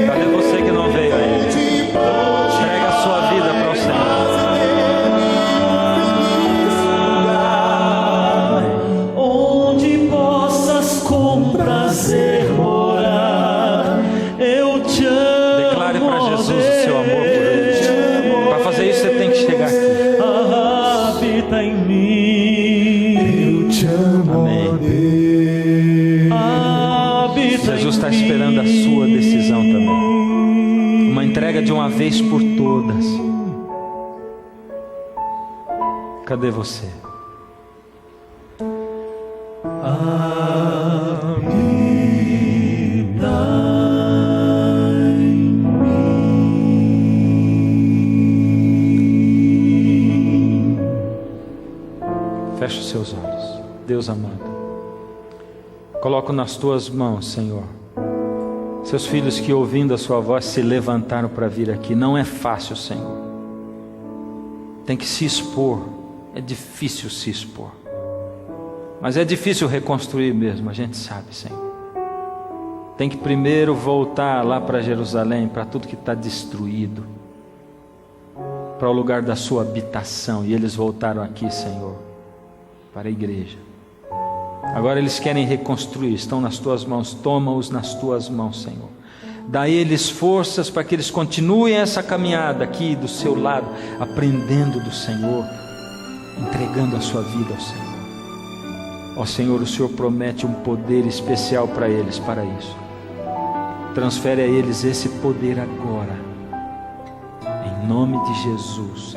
Cadê você que não veio ainda? Entrega a sua vida para o Senhor. Onde possas com prazer morar, eu te amo. Declare para Jesus o seu amor por ele. Para fazer isso você tem que chegar aqui. Habita em mim, eu te amo. Amém. Habita Jesus está esperando a sua decisão também. Uma entrega de uma vez por todas. Cadê você? Feche os seus olhos. Deus amado, coloco nas tuas mãos, Senhor, seus filhos que, ouvindo a sua voz, se levantaram para vir aqui. Não é fácil, Senhor. Tem que se expor. É difícil se expor. Mas é difícil reconstruir mesmo, a gente sabe, Senhor. Tem que primeiro voltar lá para Jerusalém, para tudo que está destruído, para o lugar da sua habitação. E eles voltaram aqui, Senhor, para a igreja. Agora eles querem reconstruir, estão nas tuas mãos. Toma-os nas tuas mãos, Senhor. Dá a eles forças para que eles continuem essa caminhada aqui do seu lado, aprendendo do Senhor, entregando a sua vida ao Senhor. Ó Senhor, o Senhor promete um poder especial para eles, para isso. Transfere a eles esse poder agora, em nome de Jesus.